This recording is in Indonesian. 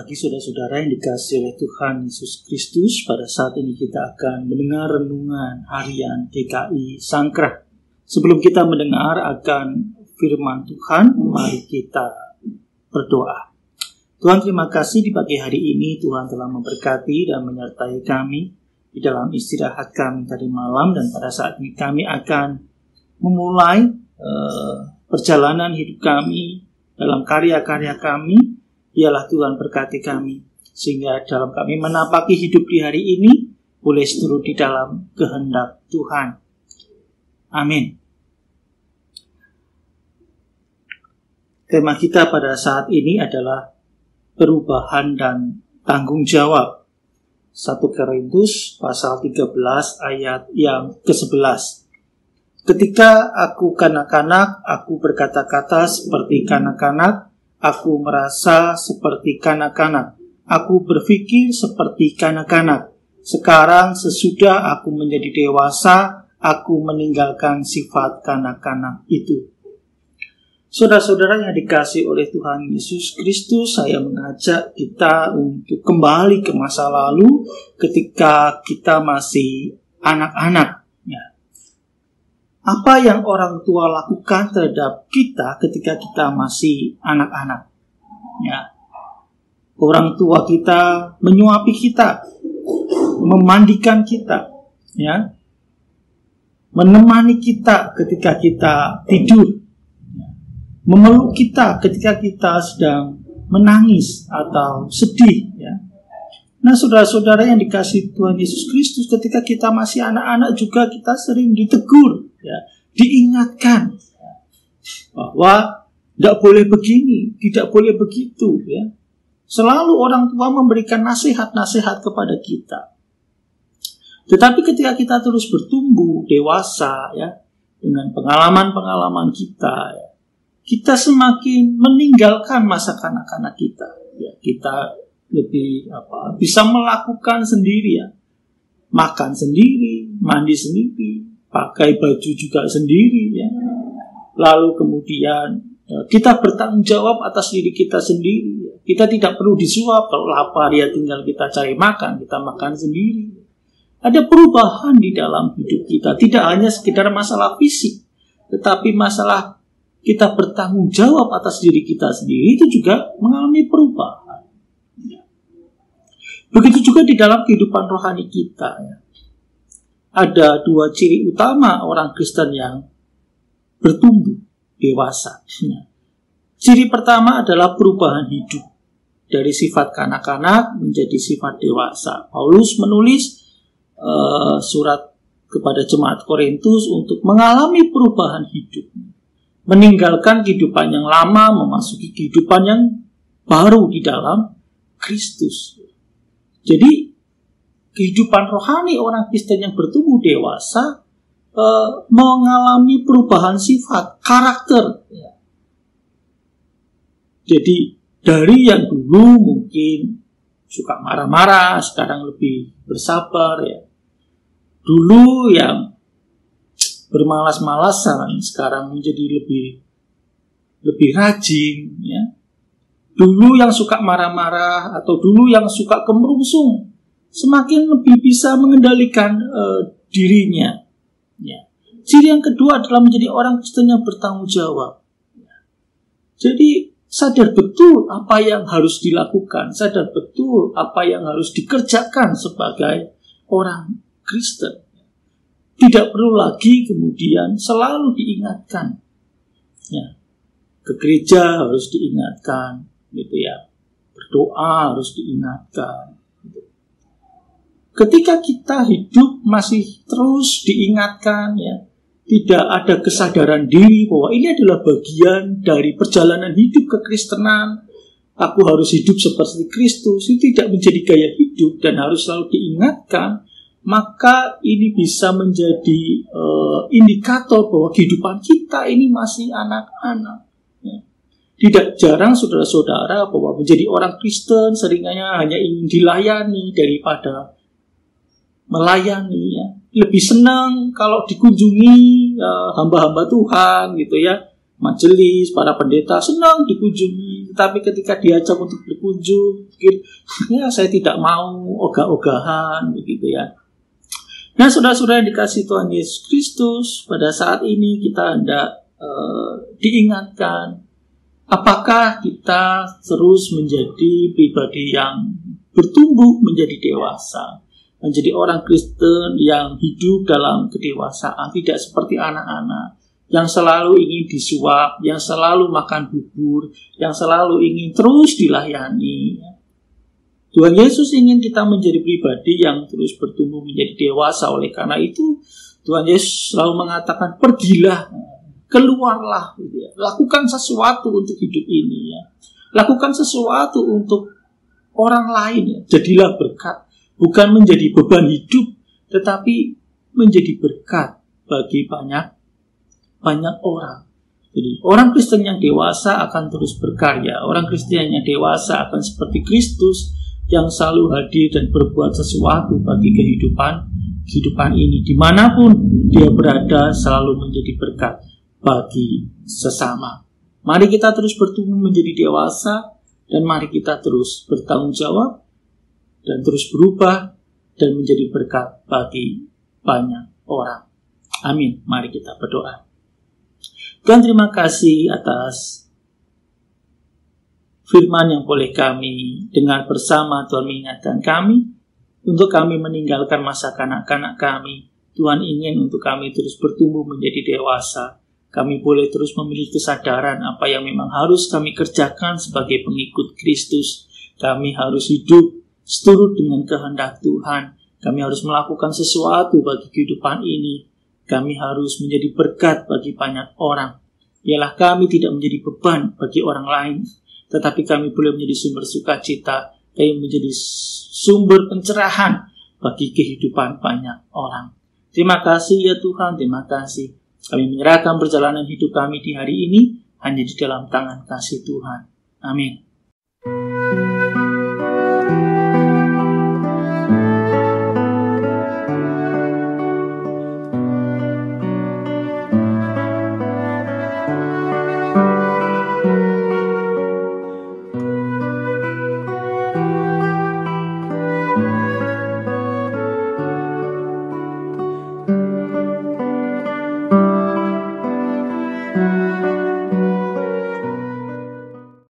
pagi saudara-saudara yang dikasihi oleh Tuhan Yesus Kristus. Pada saat ini kita akan mendengar renungan harian GKI Sangkrah. Sebelum kita mendengar akan firman Tuhan, mari kita berdoa. Tuhan, terima kasih di pagi hari ini Tuhan telah memberkati dan menyertai kami di dalam istirahat kami tadi malam, dan pada saat ini kami akan memulai perjalanan hidup kami dalam karya-karya kami. Biarlah Tuhan berkati kami, sehingga dalam kami menapaki hidup di hari ini, boleh seturut di dalam kehendak Tuhan. Amin. Tema kita pada saat ini adalah perubahan dan tanggung jawab. 1 Korintus pasal 13 ayat yang ke-11. Ketika aku kanak-kanak, aku berkata-kata seperti kanak-kanak. Aku merasa seperti kanak-kanak. Aku berpikir seperti kanak-kanak. Sekarang sesudah aku menjadi dewasa, aku meninggalkan sifat kanak-kanak itu. Saudara-saudara yang dikasihi oleh Tuhan Yesus Kristus, saya mengajak kita untuk kembali ke masa lalu ketika kita masih anak-anak. Apa yang orang tua lakukan terhadap kita ketika kita masih anak-anak? Orang tua kita menyuapi kita, memandikan kita, menemani kita ketika kita tidur, memeluk kita ketika kita sedang menangis atau sedih. Nah, saudara-saudara yang dikasihi Tuhan Yesus Kristus, ketika kita masih anak-anak juga kita sering ditegur, diingatkan bahwa tidak boleh begini, tidak boleh begitu. Selalu orang tua memberikan nasihat-nasihat kepada kita. Tetapi ketika kita terus bertumbuh, dewasa, dengan pengalaman-pengalaman kita, kita semakin meninggalkan masa kanak-kanak kita. Kita lebih bisa melakukan sendiri, makan sendiri, mandi sendiri, pakai baju juga sendiri, lalu kemudian kita bertanggung jawab atas diri kita sendiri. Kita tidak perlu disuap, kalau lapar ya tinggal kita cari makan, kita makan sendiri. Ada perubahan di dalam hidup kita, tidak hanya sekedar masalah fisik, tetapi masalah kita bertanggung jawab atas diri kita sendiri itu juga mengalami perubahan. Begitu juga di dalam kehidupan rohani kita. Ada dua ciri utama orang Kristen yang bertumbuh dewasa. Ciri pertama adalah perubahan hidup dari sifat kanak-kanak menjadi sifat dewasa. Paulus menulis surat kepada jemaat Korintus untuk mengalami perubahan hidup, meninggalkan kehidupan yang lama, memasuki kehidupan yang baru di dalam Kristus. Jadi kehidupan rohani orang Kristen yang bertumbuh dewasa mengalami perubahan sifat, karakter. Jadi dari yang dulu mungkin suka marah-marah, sekarang lebih bersabar. Dulu yang bermalas-malasan, sekarang menjadi lebih rajin. Dulu yang suka marah-marah atau dulu yang suka kemerungsung, semakin lebih bisa mengendalikan dirinya. Ciri yang kedua adalah menjadi orang Kristen yang bertanggung jawab. Jadi sadar betul apa yang harus dilakukan, sadar betul apa yang harus dikerjakan sebagai orang Kristen. Tidak perlu lagi kemudian selalu diingatkan. Ke gereja harus diingatkan. Berdoa harus diingatkan. Ketika kita hidup masih terus diingatkan, tidak ada kesadaran diri bahwa ini adalah bagian dari perjalanan hidup kekristenan. Aku harus hidup seperti Kristus. Itu tidak menjadi gaya hidup dan harus selalu diingatkan. Maka ini bisa menjadi indikator bahwa kehidupan kita ini masih anak-anak. Tidak jarang saudara-saudara bahwa menjadi orang Kristen seringnya hanya ingin dilayani daripada melayani. Lebih senang kalau dikunjungi hamba-hamba Tuhan, majelis, para pendeta senang dikunjungi. tetapi ketika diajak untuk berkunjung, mungkin ya saya tidak mau, ogah-ogahan begitu ya. Nah, saudara-saudara yang dikasihi Tuhan Yesus Kristus, pada saat ini kita hendak diingatkan, apakah kita terus menjadi pribadi yang bertumbuh menjadi dewasa, menjadi orang Kristen yang hidup dalam kedewasaan, tidak seperti anak-anak yang selalu ingin disuap, yang selalu makan bubur, yang selalu ingin terus dilayani. Tuhan Yesus ingin kita menjadi pribadi yang terus bertumbuh menjadi dewasa. Oleh karena itu, Tuhan Yesus selalu mengatakan, pergilah, keluarlah, gitu ya. Lakukan sesuatu untuk hidup ini, ya. Lakukan sesuatu untuk orang lain, ya. Jadilah berkat, bukan menjadi beban hidup, tetapi menjadi berkat bagi banyak orang. Jadi orang Kristen yang dewasa akan terus berkarya. Orang Kristen yang dewasa akan seperti Kristus yang selalu hadir dan berbuat sesuatu bagi kehidupan ini. Dimanapun dia berada selalu menjadi berkat bagi sesama. Mari kita terus bertumbuh menjadi dewasa, dan mari kita terus bertanggung jawab dan terus berubah dan menjadi berkat bagi banyak orang. Amin. Mari kita berdoa. Tuhan, terima kasih atas firman yang boleh kami dengar bersama. Tuhan mengingatkan kami untuk kami meninggalkan masa kanak-kanak kami. Tuhan ingin untuk kami terus bertumbuh menjadi dewasa. Kami boleh terus memiliki kesadaran apa yang memang harus kami kerjakan sebagai pengikut Kristus. Kami harus hidup seturut dengan kehendak Tuhan. Kami harus melakukan sesuatu bagi kehidupan ini. Kami harus menjadi berkat bagi banyak orang. Ialah kami tidak menjadi beban bagi orang lain, tetapi kami boleh menjadi sumber sukacita, kami menjadi sumber pencerahan bagi kehidupan banyak orang. Terima kasih ya Tuhan, terima kasih. Kami menyerahkan perjalanan hidup kami di hari ini hanya di dalam tangan kasih Tuhan. Amin.